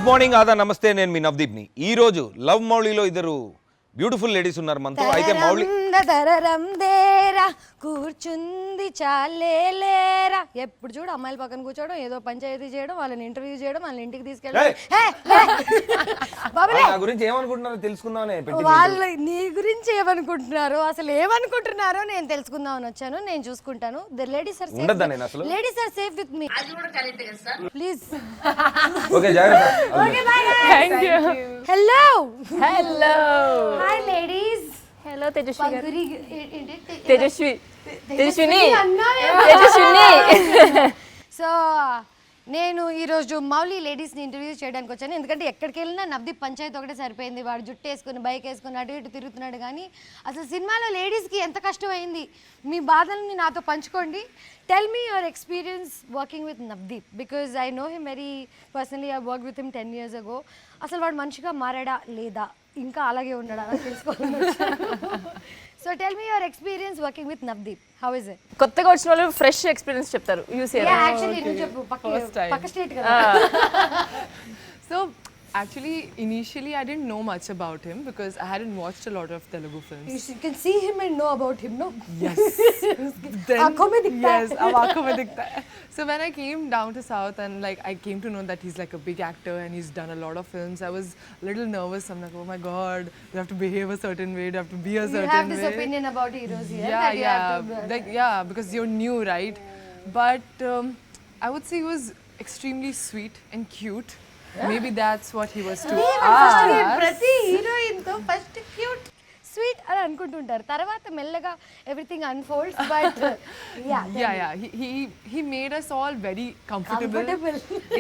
Good morning ఆదా నమస్తే నేను మీ నవదీప్ ని ఈ రోజు లవ్ మౌళిలో ఇద్దరు బ్యూటిఫుల్ లేడీస్ ఉన్నారు మనతో అయితే మౌళి దేరా కూర్చుంది చాలేలేరా ఎప్పుడు చూడు అమ్మాయిల పక్కన కూర్చోవడం ఏదో పంచాయతీ చేయడం వాళ్ళని ఇంటర్వ్యూ చేయడం వాళ్ళని ఇంటికి తీసుకెళ్ళడం గురించి ఏమనుకుంటున్నారో తెలుసుకుందామని వాళ్ళు నీ గురించి ఏమనుకుంటున్నారో అసలు ఏమనుకుంటున్నారో నేను తెలుసుకుందామని వచ్చాను నేను చూసుకుంటాను the ladies are safe ladies are safe with me please okay జాగ్రత్త okay bye thank you hello hello hi ladies Hello, Tejaswi. Pankhuri, Tejaswi. Tejaswini. So నేను ఈరోజు మౌలి లేడీస్ని ఇంటర్వ్యూ చేయడానికి వచ్చాను ఎందుకంటే ఎక్కడికి వెళ్ళినా నవదీప్ పంచాయతీ ఒకటే సరిపోయింది వాడు జుట్టు వేసుకుని బైక్ వేసుకుని అటు ఇటు తిరుగుతున్నాడు కానీ అసలు సినిమాలో లేడీస్కి ఎంత కష్టమైంది మీ బాధల్ని నాతో పంచుకోండి tell me your experience working with Navdeep because I know him very personally I work with him 10 years ago అసలు వాడు మనిషిగా మారాడా లేదా ఇంకా అలాగే ఉన్నాడా అని తెలుసుకోవాలి so tell me your experience working with Navdeep how is it కొత్తగా వచ్చిన వాళ్ళు ఫ్రెష్ ఎక్స్పీరియన్స్ చెప్తారు యాక్చువల్లీ నువ్వు చెప్పు పక్క స్టేట్ కదా So actually initially I didn't know much about him because I hadn't watched a lot of Telugu films. You can see him and know about him, no? Yes. Yes, aankhon mein dikhta hai. So when I came down to South and like I came to know that he's like a big actor and he's done a lot of films, I was a little nervous. I'm like, oh my god, you have to behave a certain way, you have to be a certain way. You have this opinion about heroes here. Yeah, because you're new, right? But I would say he was extremely sweet and cute. Maybe that's what he was too. ప్రతి heroine తో first cute sweet అని అనుకుంటుంటారు తర్వాత మెల్లగా everything unfolds but he made us all very comfortable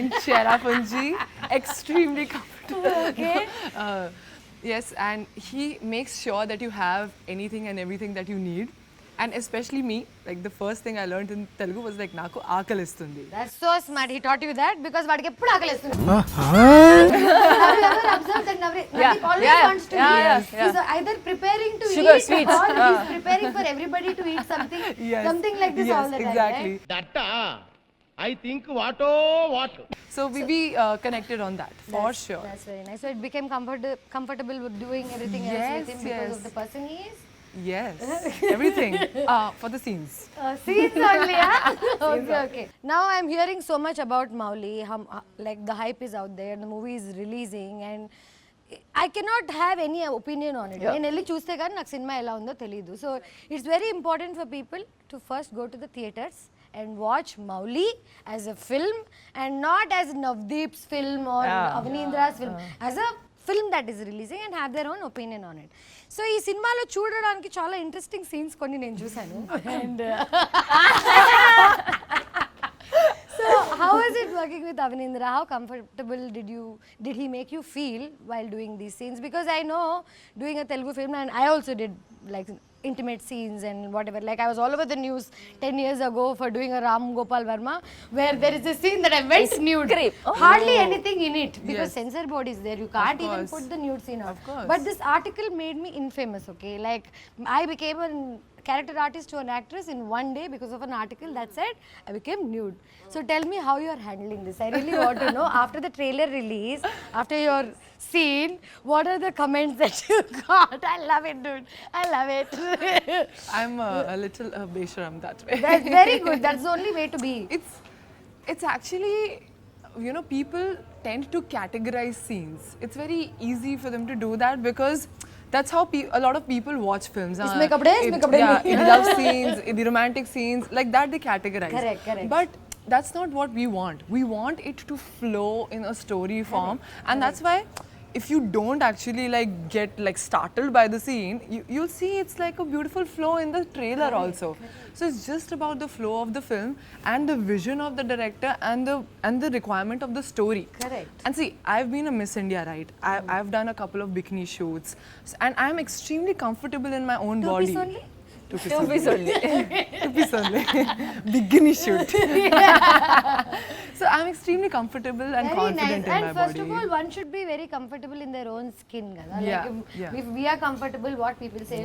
in Cherrapunji, extremely comfortable. Okay. Yes, and he makes sure that you have anything and everything that you need. And especially me, like the first thing I learned in Telugu was like naku aakalistundi. That's so smart. He taught you that because vadiki eppudu aakalistundi. Have you ever observed that Navdeep always wants to eat? He's either preparing to sugar, eat sweets. or he's preparing for everybody to eat something. Yes. Something like this all the time. Exactly. Right? That I think what. So we connected on that for sure. That's very nice. So it became comfortable with doing everything else with him because of the person he is. Yes, everything for the scenes. Scenes only, yeah? Okay. Now I'm hearing so much about Mouli. Like the hype is out there, the movie is releasing, and I cannot have any opinion on it. నేను వెళ్ళి చూస్తే కానీ నాకు cinema ఎలా ఉందో తెలియదు. So it's very important for people to first go to the theatres and watch Mouli as a film and not as Navdeep's film or Avnindra's film. As a film that is releasing and have their own opinion on it. So ఈ సినిమాలో చూడడానికి చాలా interesting scenes కొన్ని నేను చూసాను and so how is it working with Avinindra? How comfortable did he make you feel while doing these scenes? Because I know doing a Telugu film and I also did like intimate scenes and whatever. Like I was all over the news 10 years ago for doing a Ram Gopal Varma where there is a scene that I went nude. Hardly anything in it because censor board is there. You can't even put the nude scene out. But this article made me infamous, okay? Like I became a character artist to an actress in one day because of an article that said I became nude. So tell me how you are handling this. I really want to know after the trailer release, after your scene, what are the comments that you got? I love it, dude. I love it. I'm a little besharam that way. That's very good. That's the only way to be. It's actually, you know, people tend to categorize scenes. It's very easy for them to do that because that's how a lot of people watch films. It's makeup day, makeup day. Yeah, in love scenes, in the romantic scenes, like that they categorize. Correct. But that's not what we want. We want it to flow in a story form, and that's why if you don't actually like get like startled by the scene, you'll see it's like a beautiful flow in the trailer also. So it's just about the flow of the film and the vision of the director and the requirement of the story. Correct. And see, I've been a Miss India, right? I've done a couple of bikini shoots, and I'm extremely comfortable in my own body. 2 piece only? 2 piece only. 2 piece only. Bikini shoot. So I'm extremely comfortable and very confident nice. in my And first body. of all, one should be very comfortable in their own skin. Gada. Yeah, Like if we are comfortable, what people say,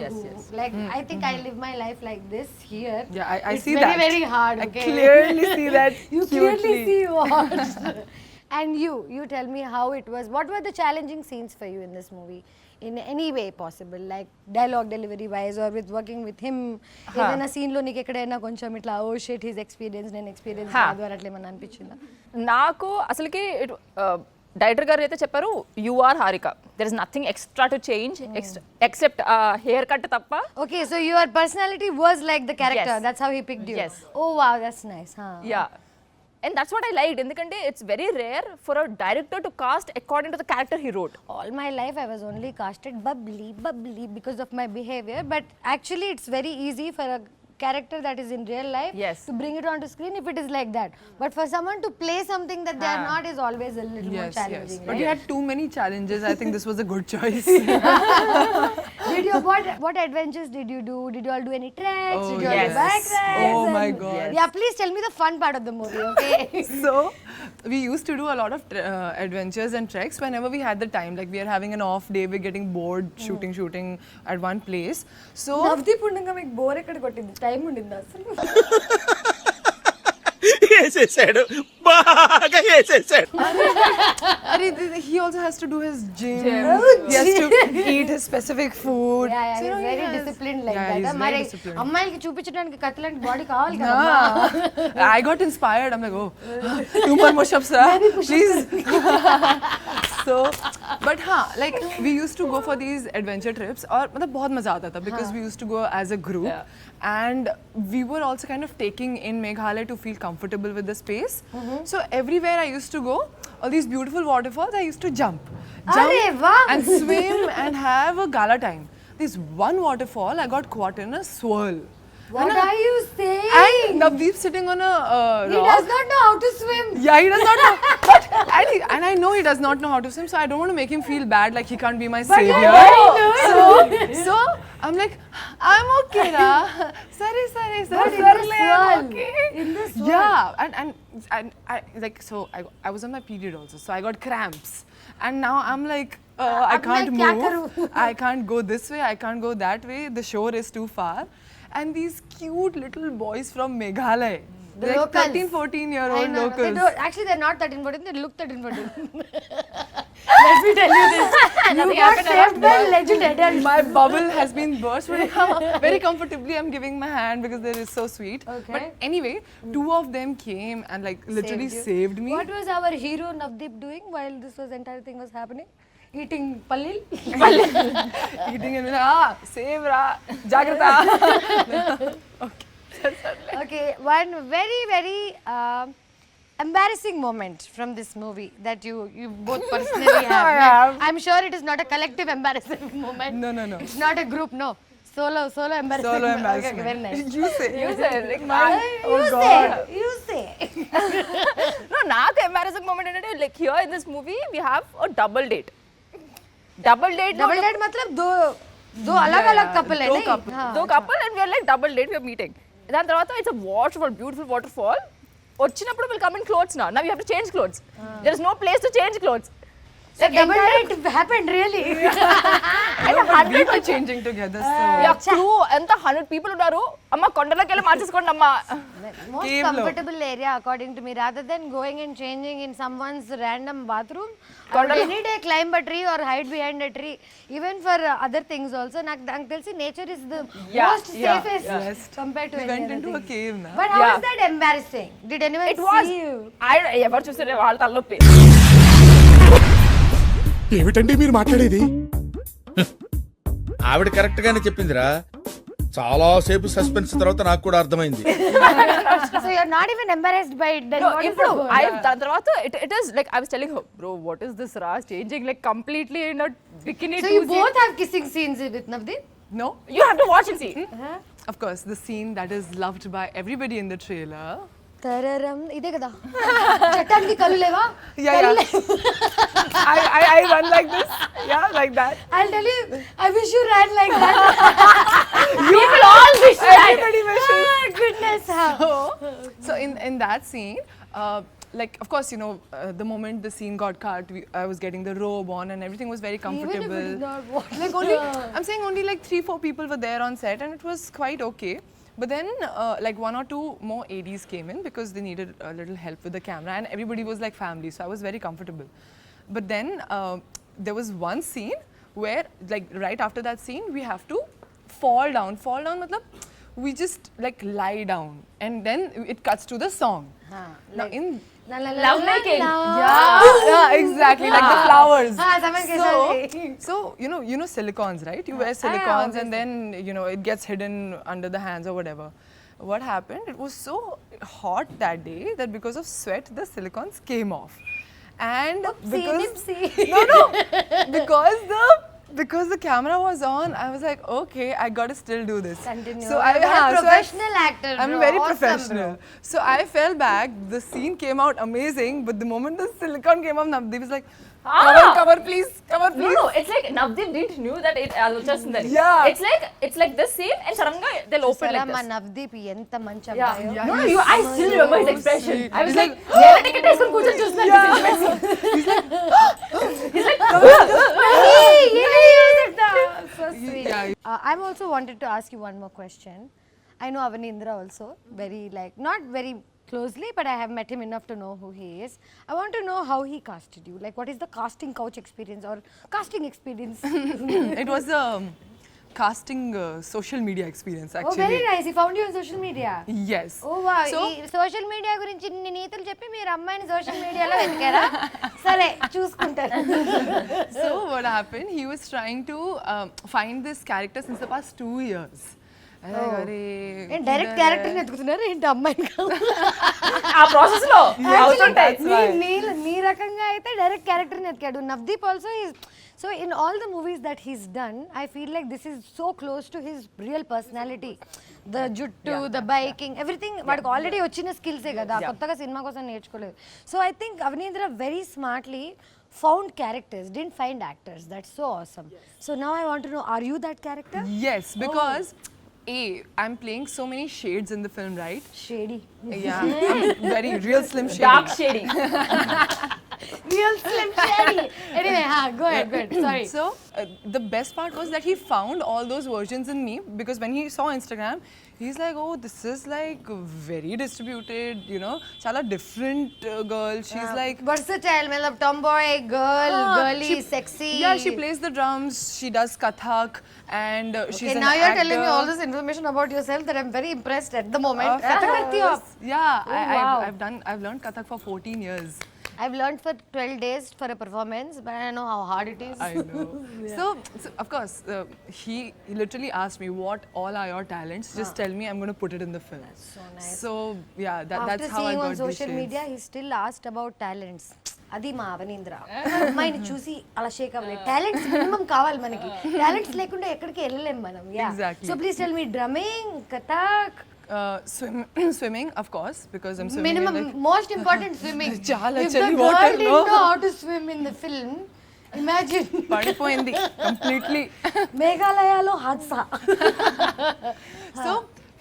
like I think I live my life like this here. Yeah, I it's see very, that. very hard. Okay? I clearly see that. You clearly cutely. see what. And you tell me how it was. What were the challenging scenes for you in this movie? In any way possible, like dialogue delivery wise or with working with him. ఏదైనా scene లో నీకు ఎక్కడైనా కొంచెం ఇట్లా oh shit his experience నేను experience కాదు అని అట్లా ఏమన్నా అనిపించిందా? నాకు అసలుకి డైరెక్టర్ గారు అయితే చెప్పారు you are Harika, there is nothing extra to change except haircut తప్ప. Okay, so your personality was like the character. Yes. That's how he picked you. Yes. Oh wow, that's nice. Yeah and that's what I liked ఎందుకంటే it's very rare for a director to cast according to the character he wrote. All my life I was only casted bubbly because of my behavior, but actually it's very easy for a character that is in real life Yes. to bring it onto screen if it is like that. But for someone to play something that they are not is always a little more challenging. But Right? you had too many challenges. I think this was a good choice. Did you what adventures did you do? Did you all do any tracks? Oh, Did you all yes. do bike rides? Oh my And- God. Yeah, please tell me the fun part of the movie, okay? So we used to do a lot of adventures and treks whenever we had the time. Like we are having an off day, we're getting bored shooting at one place. So Navdeep ఉండగా మీకు bore ఎక్కడ కొట్టింది? Time ఉండిందా అసలు? వేసేసాడు బాగా వేసేసాడు. he also has to do his gym. He has to eat his specific food. Yeah, So, he's very he has- disciplined like yeah, that. he's very మరి disciplined. అమ్మాయిలకి చూపించడానికి కత్తిలాంటి బాడీ కావాలి కదా. I got inspired. I'm like, oh, 2 more push-ups, please. So, but like we used to go for these adventure trips, और मतलब बहुत मजा आता था because we used to go as a group, and we were also kind of taking in Meghalaya to feel comfortable with the space. So everywhere I used to go, all these beautiful waterfalls, I used to jump అరే వాహ్. and swim and have a gala time. This one waterfall, I got caught in a swirl. What are you saying? And Navdeep sitting on a He rock. does not know how to swim. Yeah, he does not know. But, and I know he does not know how to swim, so I don't want to make him feel bad like he can't be my savior. So I'm like, I'm okay, ra. Sorry. But in the swirl. Okay. In the swirl. Yeah, and I like so I was on my period also, so I got cramps, and now I'm like. I अब can't मैं क्या move. करूं? I can't go this way. I can't go that way. The shore is too far. And these cute little boys from Meghalaya, The like locals. 13-14-year-old I know. They locals. don't, actually, they're not 13-14. They look 13-14. Let me tell you this. You got saved by legend adults. My bubble has been burst. But very comfortably, I'm giving my hand because they are so sweet. Okay. But anyway, 2 of them came and like literally Saved you. saved me. What was our hero Navdeep doing while this entire thing was happening? Eating pallil? Eating and save ra, jagrata. Okay, one very embarrassing moment from this movie that you both personally have. have. I'm sure it is not a collective embarrassing moment. No. It's not a group, no. Solo embarrassing. Solo Okay, embarrassment. very nice. You say. like You say. no నాకు embarrassing moment ఏంటంటే like here in this movie we have a double date Double date मतलब दो अलग couple है दो नहीं? couple. हाँ. దో couple and we're like double date we're meeting దాని తర్వాత it's a waterfall beautiful waterfall వచ్చినప్పుడు విల్ కమ్ ఇన్ క్లోత్స్ నా you have to change clothes there is no place to change clothes So double date happened really. But we were changing together. So. Crew ఎంత 100 people ఉన్నారు అమ్మ కొండలోకి వెళ్ళి మార్చేసుకోండి అమ్మ Most Cave lo. comfortable area according to me rather than going and changing in someone's random bathroom. I would any day climb a tree or hide behind a tree. Even for other things also. నాకు తెలిసి nature is the most safest Yes. compared to We any went other into a thing. cave now. But how was that embarrassing? Did anyone It was. see you? ఎవరు చూస్తే వాళ్ళ తలనొప్పి ఏమిటండి మీరు మాట్లాడేది? ఆవిడ కరెక్ట్ గానే చెప్పిందిరా. చాలా సేపు సస్పెన్స్ తర్వాత నాకు కూడా అర్థమైంది. So you're not even embarrassed by it then? No, what is ఇప్పుడు the I point? దాని తర్వాత it is like I was telling her bro what is this ra changing like completely in a bikini So you both have kissing scenes with Navdeep? No? you have to watch and see Of course, the scene that is loved by everybody in the trailer. తరరం ఇదే కదా చట్టానికి కళ్ళు లేవా Yeah. I run like this. Yeah, like that. I'll tell you I wish you ran like that. you will all wish Everybody wishes. Goodness. So in that scene, like of course the moment the scene got cut, I was getting the robe on and everything was very comfortable. Even if it is not what Like only I'm saying only like 3-4 people were there on set and it was quite okay. But then, like 1 or 2 more ADs came in because they needed a little help with the camera, and everybody was like family, so I was very comfortable. But then there was one scene where, like right after that scene, we have to fall down. Fall down, matlab, we just like lie down, and then it cuts to the song. Now in Love making. yeah, exactly, like the flowers. someone can So you know silicons, right? You wear silicons and then it gets hidden under the hands or whatever. What happened? It was so hot that day that because of sweat, the silicons came off. And because the camera was on, I was like, okay, I gotta still do this. Continue. So You're a professional actor, I'm bro. very Awesome, professional. bro. So I fell back. The scene came out amazing, but the moment the silicone came up, Navdeep was like, cover please, cover please. No, it's like Navdeep didn't knew that it Alochastundari. Yeah. It's like this scene and suddenly they'll open like మా this. Navdeep ఎంత మంచి Yeah. అబ్బాయో. No, I still remember his expression. sweet. I was He's like, yeah, ticket వేసుకొని కూర్చొని చూస్తున్నాను. He's like, So sweet. I'm also wanted to ask you one more question. I know Avanindra also very not very closely, but I have met him enough to know who he is. I want to know how he casted you. Like, what is the casting couch experience or casting experience? It was a casting social media experience Oh, actually. very nice. He found you on social media. Yes. Oh wow. So, social media గురించి ఇన్ని నీతులు చెప్పి మీరు అమ్మాయిని social మీడియాలో వెతికారా? సరే చూసుకుంటారు. so what happened? He was trying to find this character since the past 2 years. Direct character ఎత్తుకుతున్నారు ఏంటి అమ్మాయిని ఆ ప్రాసెస్ లో అవుతుంటాయి. నీ రకంగా అయితే డైరెక్ట్ క్యారెక్టర్ ఎత్తుకాడు. Navdeep also is so in all the movies that he's done I feel like this is so close to his real personality. The జుట్టు, ద బైకింగ్, ఎవ్రీథింగ్ వాడికి ఆల్రెడీ వచ్చిన స్కిల్సే కదా, కొత్తగా సినిమా కోసం నేర్చుకోలేదు. So I think Avanindra very smartly found characters, didn't find actors. That's so awesome. So now I want to know, are you that character? Yes, because I'm playing so many shades in the film, right? Shady. Yeah, I'm very real slim shady. Dark shady. Real slim shady. Anyway, go ahead. Sorry. So the best part was that he found all those versions in me, because when he saw Instagram, he's like, oh, this is like very distributed, chala different girl. She's like versatile, matlab tomboy, girly, sexy. Yeah, she plays the drums, she does Kathak, and she's an now you're actor. telling me all this information about yourself that I'm very impressed at the moment. Kathak करती हो आप? Yeah, wow. I've learned Kathak for 14 years. I've learned for 12 days for a performance, but I know how hard it is. I know. So of course, he literally asked me, what all are your talents? Just tell me, I'm going to put it in the film. That's so nice. So yeah, After that's how I seeing got on these social shades. media, he still asked about talents. అది మా అవనీంద్ర అమ్మాయిని చూసి అలా షేక్ అవ్వలేదు. Talents minimum కావాలి మనకి. Talents లేకుండా ఎక్కడికి వెళ్ళలేం మనం. Exactly. So please tell me drumming, Kathak, swimming, of course, because I'm swimming. minimum most important swimming. Chala If the chali girl water, didn't no. know how to swim in the film, imagine పడిపోయింది completely. మేఘాలయలో హాద్సా. So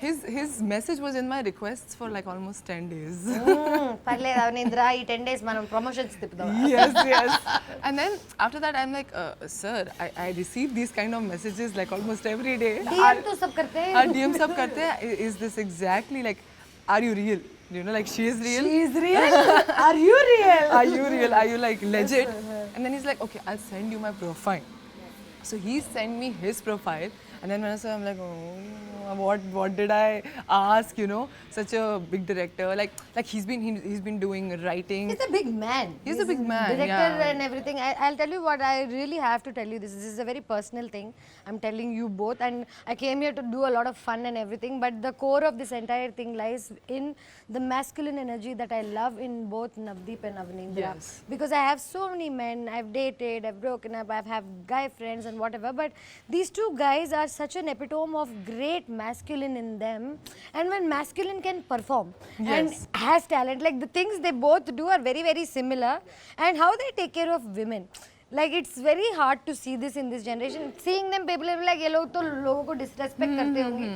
his message was in my requests for like almost 10 days. పర్లేదు అవనీంద్ర, ఈ 10 days మనం promotions తిప్పుదాం. yes. And then after that I'm like, sir, I receive these kind of messages like almost every day. DM तो सब करते हैं. DM sab karte hain. Is this exactly like, are you real? Like she is real. She is real. Are you real? Are you real? Are you like legit? And then he's like, okay, I'll send you my profile. So he sent me his profile, and then when I saw, I'm like, oh, what did I ask? Such a big director. Like he's been doing writing. He's a big man. He's a big man, Director yeah. and everything. I'll tell you what, I really have to tell you this. This is a very personal thing. I'm telling you both, and I came here to do a lot of fun and everything. But the core of this entire thing lies in the masculine energy that I love in both Navdeep and Avanindra. Yes. Because I have so many men. I've dated, I've broken up, I've had guy friends and whatever. But these two guys are such an epitome of great masculine in them. And when masculine can perform and has talent, like the things they both do are very, very similar. And how they take care of women. Like it's very hard to see this in this generation. Seeing them, people are like, ये लोग तो लोगों को disrespect करते होंगे.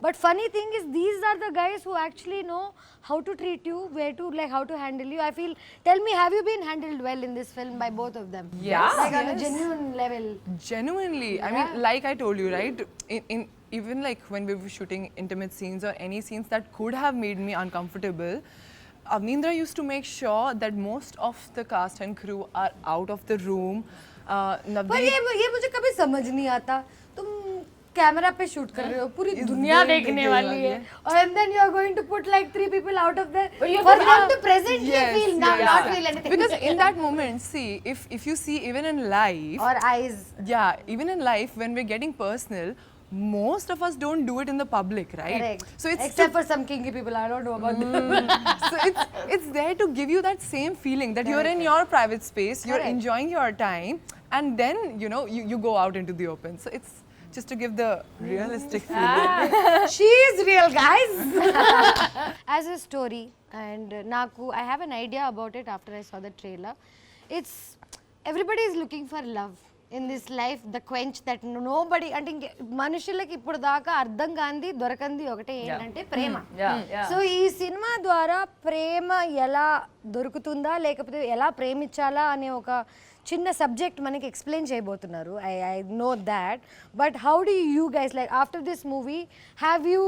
But funny thing is, these are the guys who actually know how to treat you, where to how to handle you. I feel. Tell me, have you been handled well in this film by both of them? Yes. Like on a genuine level. Genuinely. I mean, like I told you, right? In even like when we were shooting intimate scenes or any scenes that could have made me uncomfortable, Avnindra used to make sure that most of the cast and crew are out of the room. पर Navdeep, ये मुझे कभी समझ नहीं आता तुम camera पे shoot कर रहे हो पूरी दुनिया देखने वाली है और and then you are going to put like 3 people out of there for them to presently feel not feel anything because in that moment, see, if you see even in life, or eyes even in life when we're getting personal, most of us don't do it in the public, right? correct So it's except for some kinky people I don't know about them so it's there to give you that same feeling that you're in your private space, you're Correct. enjoying your time, and then you go out into the open. So it's just to give the realistic feeling. she is real guys as a story and naku I have an idea about it after I saw the trailer. It's everybody is looking for love in this life, the quench that nobody అంటే మనుషులకి ఇప్పుడు దాకా అర్థం కాంది దొరకంది ఒకటే ఏంటంటే ప్రేమ. So ఈ cinema ద్వారా ప్రేమ ఎలా దొరుకుతుందా లేకపోతే ఎలా ప్రేమించాలా అనే ఒక చిన్న సబ్జెక్ట్ మనకి ఎక్స్ప్లెయిన్ చేయబోతున్నారు. I know that but how do you guys like after this movie have you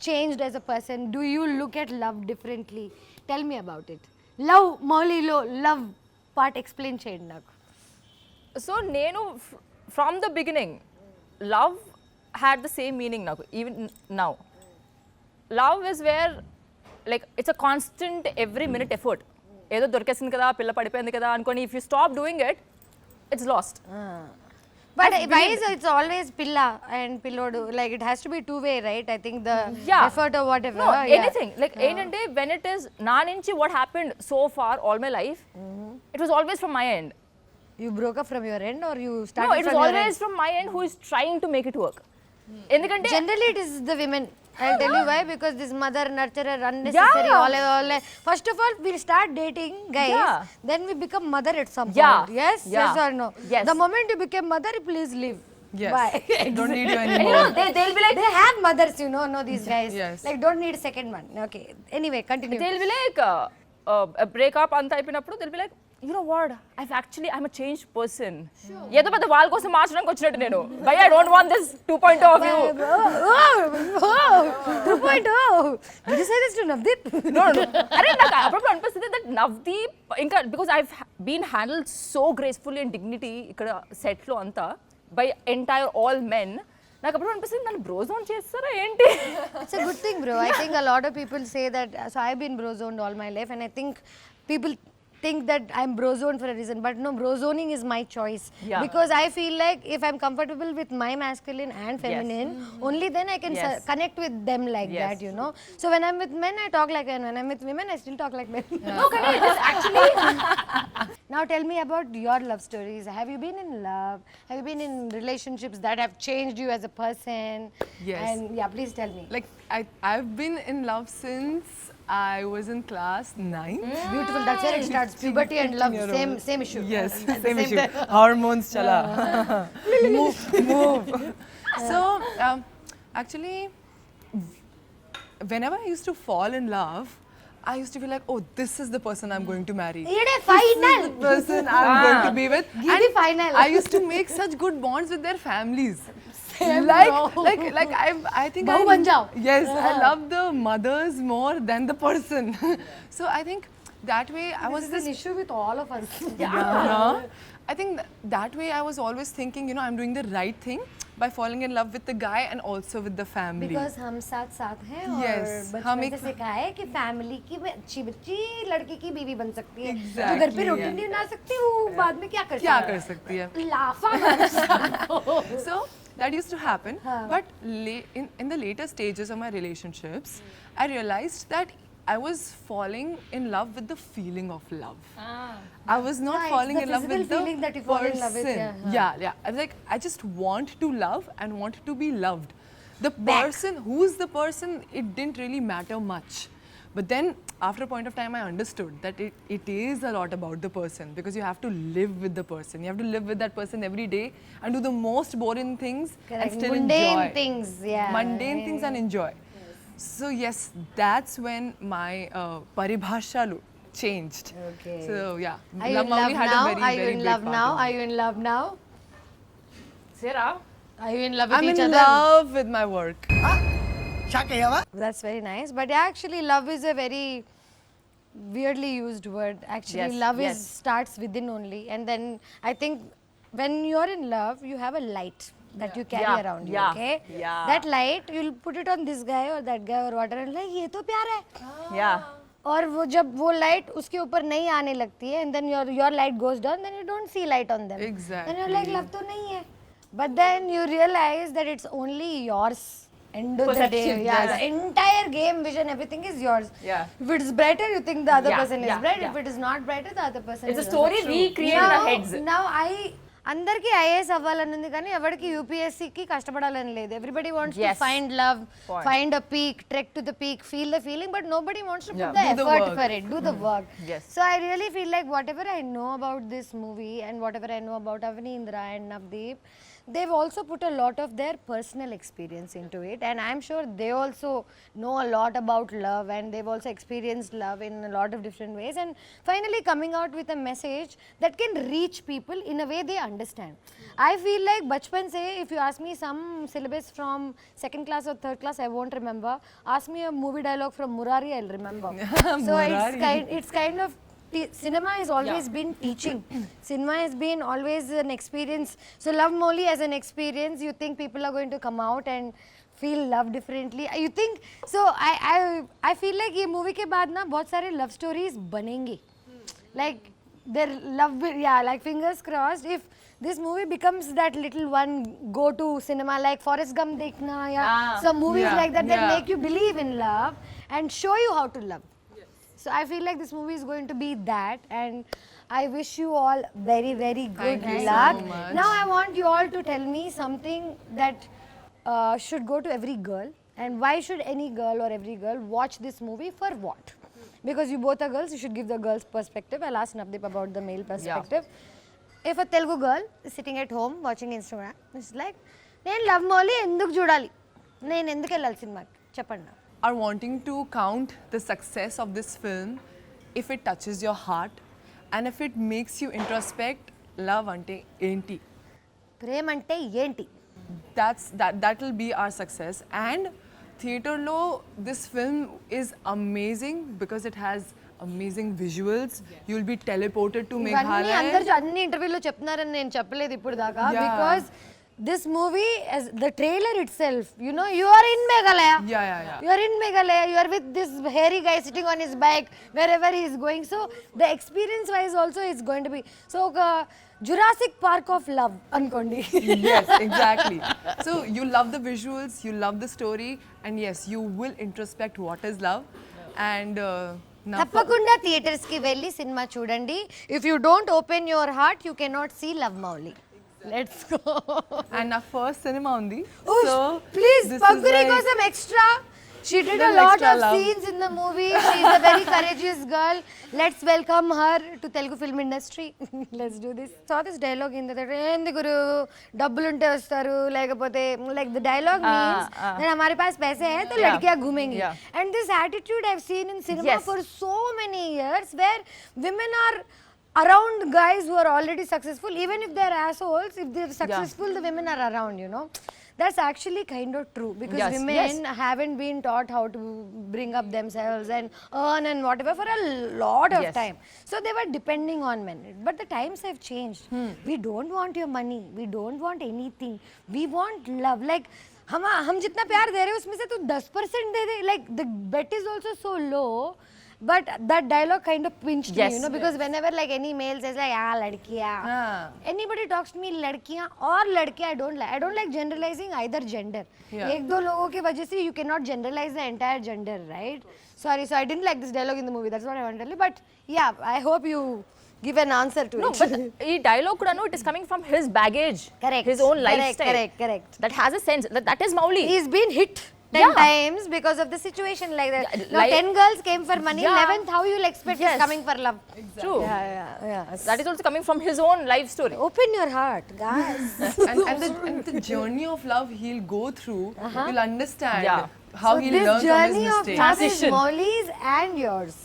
changed as a person? Do you look at love differently? Tell me about it. Love మౌలీలో love part explain చేయండి నాకు. So నేను from the beginning love had the same meaning నాకు even now. Love is where like it's a constant every minute effort. ఏదో దొరికేసింది కదా పిల్ల పడిపోయింది కదా అనుకోని if you stop doing it it's last. But why is it's always pilla and pillodu? Like it has to be two-way, right? I think the effort or whatever. No, anything. Like ఏంటంటే when it is నా నుంచి what happened so far all my life, it was always from my end. You broke up from your end or you started No, it was from your always end? from my end who is trying to make it work. ఎందుకంటే Generally it is the women. I'll tell you why, because this mother nurturer unnecessary all. First of all we'll start dating guys, then we become mother at some point. Yes or no? Yes. The moment you become mother, please leave. Yes. Bye. Don't need you and anymore. they'll be like They have mothers, know these guys. Yes. Like don't need a second one. Okay, anyway continue. they'll be like breakup అంత అయిపోయినప్పుడు they'll be like you know what I'm a changed person. ఏదో పెద్ద వాళ్ళ కోసం మార్చడానికి వచ్చినట్టు నేను భయ్యా I don't want this 2.0 of you. 2.0. Did you say this to Navdeep? No. అరే నాకు అప్పుడప్పుడు అనిపిస్తుంది that Navdeep ఇంకా because I've been handled so gracefully and dignity ఇక్కడ set లో అంతా by entire all men. నాకు అప్పుడు అనిపిస్తుంది నన్ను బ్రో జోన్ చేస్తారా ఏంటి? It's a good thing, bro. I think a lot of people say that. So I've been bro zoned all my life, and I think people think that I'm bro zoned for a reason, but no, bro zoning is my choice. Because I feel like if I'm comfortable with my masculine and feminine, only then I can connect with them like that, So when I'm with men, I talk like men. When I'm with women, I still talk like men. No, can I just actually Now tell me about your love stories. Have you been in love? Have you been in relationships that have changed you as a person? Yes. And please tell me. Like I've been in love since I was in class 9. Beautiful. That's where it starts. Puberty and love, same issue. Yes, At the same issue. time. Hormones, chala. move. So, actually, whenever I used to fall in love, I used to be like, oh, this is the person I'm going to marry. Yede final. This is the person I'm going to be with. Give the final. I used to make such good bonds with their families. Like I think Bahu ban jao. Yes, I love the mothers more than the person. So I think that way I was This is an issue with all of us. I think that way I was always thinking, I'm doing the right thing by falling in love with the guy and also with the family. Because हम साथ हैं और Yes, बचपन से सिखाया है कि family की अच्छी बच्ची लड़की की बीवी बन सकती है। Exactly, तो घर पे रोटी नहीं बना सकती वो बाद में क्या कर सकती है? लाफा So that used to happen. But in the later stages of my relationships, I realized that I was falling in love with the feeling of love. I was not falling in love with the feeling that you fall in love with. Yeah. I was like, I just want to love and want to be loved. The person, who's the person, it didn't really matter much. But then, after a point of time, I understood that it is a lot about the person, because you have to live with the person. You have to live with that person every day and do the most boring things and still mundane enjoy. things, Mundane things and enjoy. So yes, that's when my paribhasha changed. Okay. So yeah, Are you in love now? Are you in love now? Are you in love now? Sarah, Are you in love with I'm each in other? love with my work. That's very nice. But yeah, actually, love is a very weirdly used word. Actually, Yes, love yes. is starts within only, and then I think when you're in love, you have a light that you carry Yeah, around you. yeah, Okay, yeah. that light you'll put it on this guy or that guy or whatever, and like ये तो प्यार है. Yeah. और वो जब वो light उसके ऊपर नहीं आने लगती है, and then your light goes down, then you don't see light on them. Exactly. Then you're like love तो नहीं है. But then you realize that it's only yours. End of the day, Perception, yeah, yes. the entire game vision, everything is yours. Yeah. If it's brighter, you think the other Yeah, person is yeah, bright. yeah. If it is not brighter, the other person It's a is story recreated in our heads. Now అందరికి IAS అవ్వాలని ఉంది కానీ ఎవరికి యూపీఎస్సీకి కష్టపడాలని లేదు. Everybody wants to Yes. Find love, Point. Find a peak, trek to the peak, feel the feeling, but nobody wants to Yeah. Put the Do the effort work. For it, do the work. Yes. So I really feel like whatever I know about this movie and whatever I know about Avanindra and Navdeep, they've also put a lot of their personal experience into it, and I'm sure they also know a lot about love, and they've also experienced love in a lot of different ways, and finally coming out with a message that can reach people in a way they understand. I feel like bachpan se, if you ask me some syllabus from second class or third class, I won't remember. Ask me a movie dialogue from Murari, I'll remember. So it's kind of cinema has always been teaching. Cinema has been always an experience. So love Mouli as an experience. You think people are going to come out and feel love differently? You think so? I feel like ये movie के बाद ना बहुत सारे love stories बनेंगे. Like their love, yeah. Like fingers crossed. If this movie becomes that little one go to cinema like Forrest Gump देखना या some movies Yeah, like that yeah. make you believe in love and show you how to love. So I feel like this movie is going to be that, and I wish you all very, very good Thank you so luck. much. Now I want you all to tell me something that should go to every girl, and why should any girl or every girl watch this movie for what? Because you both are girls, you should give the girls' perspective. I'll ask Navdeep about the male perspective. If a Telugu girl is sitting at home watching Instagram, it's like, నేను love Mouli ఎందుకు చూడాలి, నేను ఎందుకు వెళ్ళాలి సినిమాకి చెప్పండి. Are wanting to count the success of this film if it touches your heart and if it makes you introspect. Love ante enti. ప్రేమ అంటే ఏంటి? That will be our success. And theatre lo, this film is amazing because it has amazing visuals. You'll be teleported to ఇవన్నీ Meghalaya. అందరు అన్ని ఇంటర్వ్యూలో చెప్తున్నారని నేను చెప్పలేదు ఇప్పుడు దాకా. Yeah. Because this movie the trailer itself, you know, you are in Meghalaya. Yeah. You are in Meghalaya, you are with this hairy guy sitting on his bike wherever he is going. So the experience wise also is going to be so Jurassic Park of love అనుకోండి. Yes, exactly. So you love the visuals, you love the story, and yes, you will introspect what is love. And now తప్పకుండా theatres కి వెళ్ళి cinema చూడండి. If you don't open your heart, you cannot see Love Mouli. Let's go. and our first cinema undi. Oosh, please, this is Pankhuri like- కోసం extra. She did a Little lot extra of love. scenes in the movie. She is a very courageous girl. Let's welcome her to Telugu film industry. Let's do this. Saw this dialogue in the theater. ఏంది గురు డబ్బులు ఉంటే వస్తారు లేకపోతే like the dialogue means that हमारे पास पैसे हैं तो लड़कियां घूमेंगी. And this attitude I've seen in cinema Yes. for so many years where women are around guys who are already successful. Even if they're assholes, if they're successful, the women are around, you know. That's actually kind of true because Yes, women haven't been taught how to bring up themselves and earn and whatever for a lot of Yes. time. So they were depending on men. But the times have changed. We don't want your money. We don't want anything. We want love. Like हम जितना प्यार दे रहे हैं उसमें से तू 10% दे दे. Like the bet is also so low. But that dialogue kind of pinched me, Yes. you know, because whenever like any male says like ladkiyan, anybody talks to me ladkiyan or ladke, I don't like generalizing either gender. एक दो लोगों की वजह से you cannot generalize the entire gender, right? Sorry, so I didn't like this dialogue in the movie. That's what I want to tell you. But yeah, I hope you give an answer to No, it. but ఈ dialogue కూడా it is coming from his baggage. Correct. His own lifestyle. Correct. That has a sense. That is Mouli. He's been hit 10 times because of the situation like that. Yeah, Now like- 10 girls came for money. Yeah. 11th, how you'll expect Yes. is coming for love? True. Yeah. That is also coming from his own life story. Open your heart, guys. and the journey of love he'll go through, you'll understand Yeah. how So he'll this learn from his journey of mistakes. love is Transition. Mauli's and yours,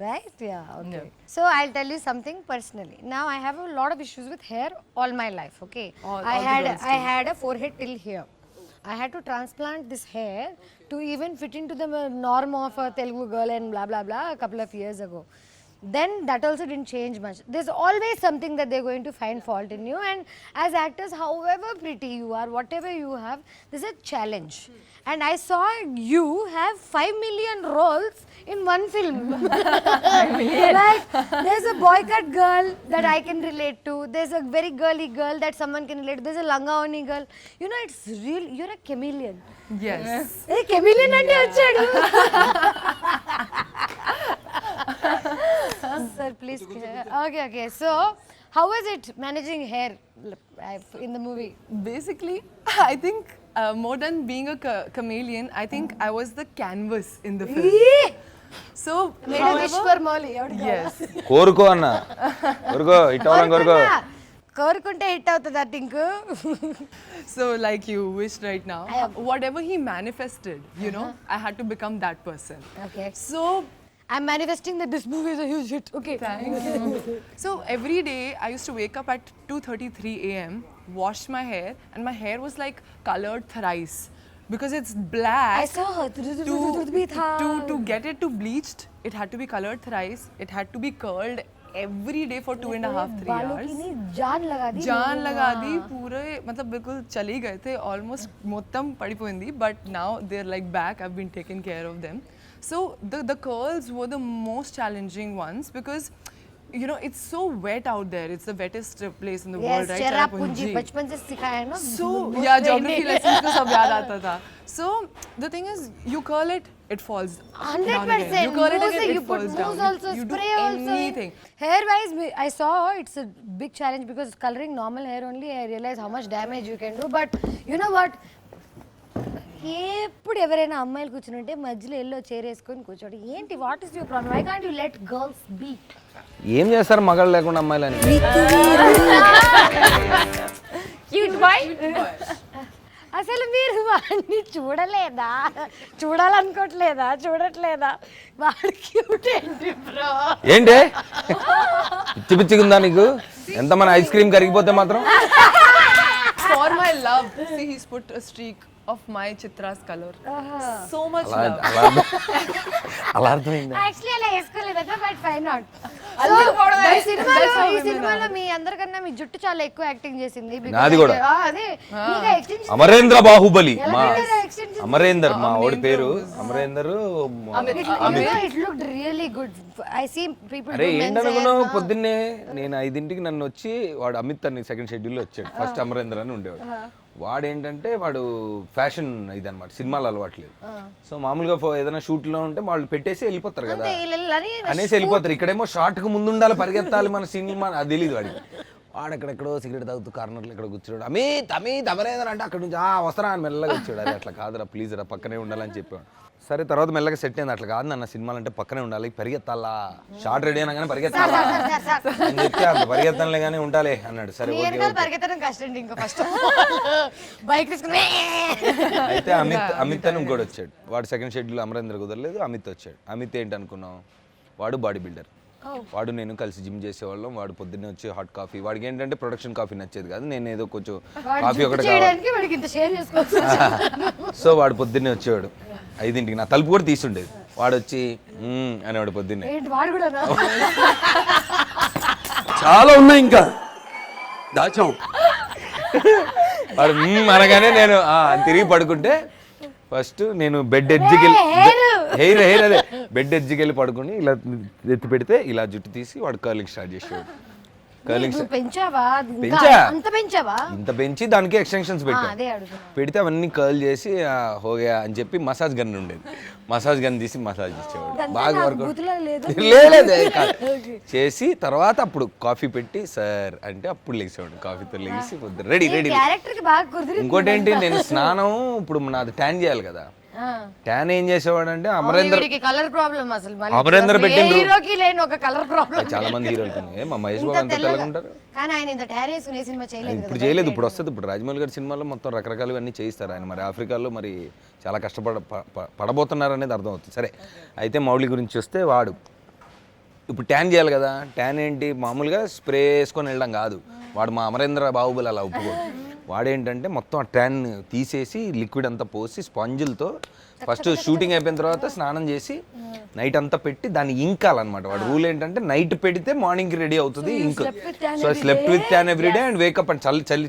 Right? Yeah. Okay. So I'll tell you something personally. Now I have a lot of issues with hair all my life. Okay. I had a forehead till here. I had to transplant this hair to even fit into the norm of a Telugu girl and blah blah blah a couple of years ago. Then that also didn't change much. There's always something that they're going to find fault in you, and as actors, however pretty you are, whatever you have, there's a challenge. And I saw you have 5 million roles in one film. Like, there's a boycott girl that I can relate to. There's a very girly girl that someone can relate to. There's a langaoni girl. You know, it's real. You're a chameleon. Yes. Hey, chameleon ante vachadu. Sir, please. Okay. So, how was it managing hair in the movie? Basically, I think more than being a chameleon, I think I was the canvas in the film. So, Made a wish for Mouli. yes. కోరుకో అన్న కోరుకో ఇట్టవరం కోరుకో కోరుకుంటే hit అవుతుంది ఆ think. So, like you wished right now, whatever he manifested, you know, I had to become that person. Okay. So, I'm manifesting that this movie is a huge hit. Okay. thank you. So every day I used to wake up at 2:33 a.m., wash my hair, and my hair was like colored thrice because it's black. I saw her. To get it to bleached, it had to be colored thrice. It had to be curled every day for 2.5-3 hours. जान लगा दी पूरे मतलब बिल्कुल चली गए थे almost మొత్తం పడిపోయింది. But now they're like back. I've been taking care of them. So the curls were the most challenging ones because you know it's so wet out there. It's the wettest place in the world, right? Cherrapunji बचपन से सिखाया है ना. So yeah, geography lessons को सब याद आता था. So the thing is, you curl it, it falls 100%. You curl it again, You it put falls mousse down. also, You do spray also. anything. Hair wise, I saw it's a big challenge because coloring normal hair only, I realize how much damage you can do. But you know what? ఎప్పుడు ఎవరైనా అమ్మాయిలు కూర్చుంటే మధ్యలో yellow chair వేసుకొని కూర్చోడు. ఏంటి what is your problem? Why can't you let girls be? ఏం చేస్తారు మగాళ్ళు లేకుండా అమ్మాయిలని? Cute boy. అసలు మీరు వాడిని చూడలేదా? చూడట్లేదా? వాడు క్యూట్ ఏంటి బ్రో? ఏంటి పిచ్చి పిచ్చిగుందా నీకు? ఎంత మన ఐస్ క్రీమ్ కరిగిపోతే మాత్రం For my love, see he's put a streak of my Chitra's color. So much love. అలా అర్థమైందా? యాక్చువల్లీ అలా వేసుకోలేదట బట్ ఫైన్ నాట్. ఈ సినిమాలో మీ అందరికన్నా మీ జుట్టు చాలా ఎక్కువ యాక్టింగ్ చేసింది. నాది కూడా. అదే అమరేంద్ర బాహుబలి మా అమరేందర్ మా ఓడి పేరు Amarender. It looked really good. I see people అరే ఏంటనుకున్నావు? పొద్దున్నే నేను 5ంటికి నన్ను వచ్చి వాడు అమిత్ అని సెకండ్ షెడ్యూల్లో వచ్చాడు. ఫస్ట్ అమరేందర్ అని ఉండేవాడు. వాడు ఏంటంటే వాడు ఫ్యాషన్ ఇది అనమాట, సినిమాలు అలవాట్లేదు. సో మామూలుగా ఏదైనా షూట్ లో ఉంటే వాళ్ళు పెట్టేసి వెళ్ళిపోతారు కదా అనేసి వెళ్ళిపోతారు. ఇక్కడేమో షార్ట్ కు ముందు ఉండాలి, పరిగెత్తాలి మన సినిమా, అది తెలియదు వాడికి. వాడు ఎక్కడెక్కడో సిగరెట్ తాగుతూ కార్నర్లో ఇక్కడ కూర్చోడు. అమిత్ అమరేందర్ అంటే అక్కడ నుంచి వస్తారా అని మెల్లగా వచ్చాడు. అది అట్లా కాదురా ప్లీజ్ రా పక్కనే ఉండాలని చెప్పాడు. సరే తర్వాత మెల్లగా సెట్ అయింది. అట్లా కాదు నన్న సినిమాలు అంటే పక్కనే ఉండాలి, పరిగెత్తాలా, షార్ట్ రెడీ అయినా కానీ పరిగెత్తాలా అని చెప్తే అంత పరిగెత్తాలే కానీ ఉండాలి అన్నాడు. సరే అయితే అమిత్ అని ఇంకోటి వచ్చాడు. వాడు సెకండ్ షెడ్యూల్ అమరేంద్ర కుదరలేదు, అమిత్ వచ్చాడు. అమిత్ ఏంటి అనుకున్నావు? వాడు బాడీ బిల్డర్. వాడు నేను కలిసి జిమ్ చేసేవాళ్ళం. వాడు పొద్దున్నే వచ్చి హాట్ కాఫీ, వాడికి ఏంటంటే ప్రొడక్షన్ కాఫీ నచ్చేది కాదు, నేను ఏదో కొంచెం కాఫీ ఒకటి సో వాడు పొద్దున్నే వచ్చేవాడు 5ంటికి. నా తలుపు కూడా తీసుండేది. వాడు వచ్చి అనేవాడు పొద్దున్నే. చాలా ఉన్నాయి ఇంకా దాచాం. వాడు అనగానే నేను తిరిగి పడుకుంటే ఫస్ట్ నేను బెడ్ ఎడ్జ్కి హెయిర్ అదే బెడ్ ఎడ్జ్కి వెళ్ళి పడుకుని ఇలా ఎత్తి పెడితే ఇలా జుట్టు తీసి వాడు కర్లింగ్ స్టార్ట్ చేసేవాడు. కర్లింగ్ ఇంత పెంచి దానికి ఎక్స్టెన్షన్స్ పెడితే అవన్నీ కర్ల్ చేసి హోగా అని చెప్పి మసాజ్ గన్ ఉండేది. మసాజ్ గన్ తీసి మసాజ్ ఇచ్చేవాడు. బాగా వరకు చేసి తర్వాత అప్పుడు కాఫీ పెట్టి సార్ అంటే అప్పుడు లేచేవాడు. కాఫీతో లేచి రెడీ. ఇంకోటి ఏంటి, నేను స్నానం ఇప్పుడు నాది ట్యాన్ చేయాలి కదా, ట్యాన్ ఏం చేసేవాడు అంటే అమరేందర్ పెట్టిండ్రు. చాలా మంది హీరోలు మా మహేష్ బాబు ఎంత తెల్లగా ఉంటారు. ఇప్పుడు చేయలేదు, ఇప్పుడు వస్తుంది. ఇప్పుడు రాజమౌళి గారి సినిమాలో మొత్తం రకరకాలుగా అన్ని చేయిస్తారు ఆయన. మరి ఆఫ్రికాలో మరి చాలా పడబోతున్నారు అనేది అర్థమవుతుంది. సరే అయితే మౌళి గురించి వస్తే ఇప్పుడు ట్యాన్ చేయాలి కదా, ట్యాన్ ఏంటి మామూలుగా స్ప్రే వేసుకొని వెళ్ళడం కాదు, వాడు మా అమరేంద్ర బాహుబలి అలా ఒప్పుకోడు. వాడేంటంటే మొత్తం ఆ ట్యాన్ తీసేసి లిక్విడ్ అంతా పోసి స్పాంజిల్తో ఫస్ట్ షూటింగ్ అయిపోయిన తర్వాత స్నానం చేసి నైట్ అంతా పెట్టి దాన్ని ఇంకాలన్నమాట. వాడు రూల్ ఏంటంటే నైట్ పెడితే మార్నింగ్కి రెడీ అవుతుంది ఇంక్. So slept with tan everyday and wake up and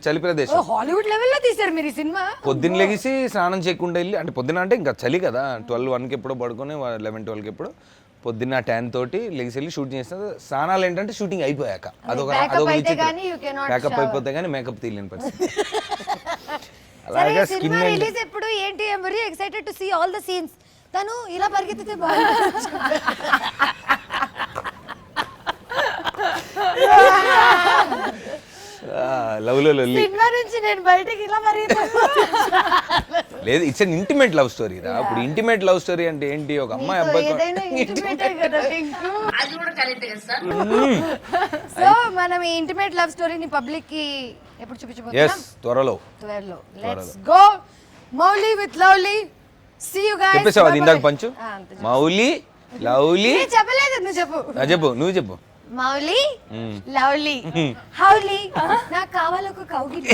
చలి ప్రదేశం. హాలీవుడ్ లెవెల్లో తీశారు మీరు ఈ సినిమా. పొద్దున్న లెగిసి స్నానం చేయకుండా వెళ్ళి, అంటే పొద్దున అంటే ఇంకా చలి కదా, 12-1కి ఎప్పుడో పడుకొని 11-12కి ఎప్పుడో పొద్దున్న ట్యాన్ తోటి లెగిసి వెళ్ళి షూట్ చేస్తారు. స్నానాలు ఏంటంటే షూటింగ్ అయిపోయాక అదొక ప్యాకప్ అయిపోతే కానీ మేకప్ తీయలేని పరిస్థితి. అలాగే స్కిన్ రిలీజ్ ఎప్పుడు ఏంటి, I am very excited to see all the scenes. తను ఇలా పరిగెత్తితే బాగుంటుంది. లవ్లో లొల్లి సినిమా నుంచి నేను బయటికి ఇలా లేదు, it's an intimate love story రా. ఇప్పుడు ఇంటిమేట్ లవ్ స్టోరీ అంటే ఏంటి, ఒక అమ్మాయి అబ్బాయి. సో మనం ఈ ఇంటిమేట్ లవ్ స్టోరీని పబ్లిక్ కి ఎప్పుడు చూపించబోతున్నాం? త్వరలో. Let's go Mouli with lovely. See you guys. చెప్పేసావు అది ఇందాక పంచు. మౌలి లవ్లీ చెప్పలేదు, నువ్వు చెప్పు. నువ్వు చెప్పు. మౌలి లవ్లీ హౌలీ నాకు కావాలి ఒక కౌగిలి.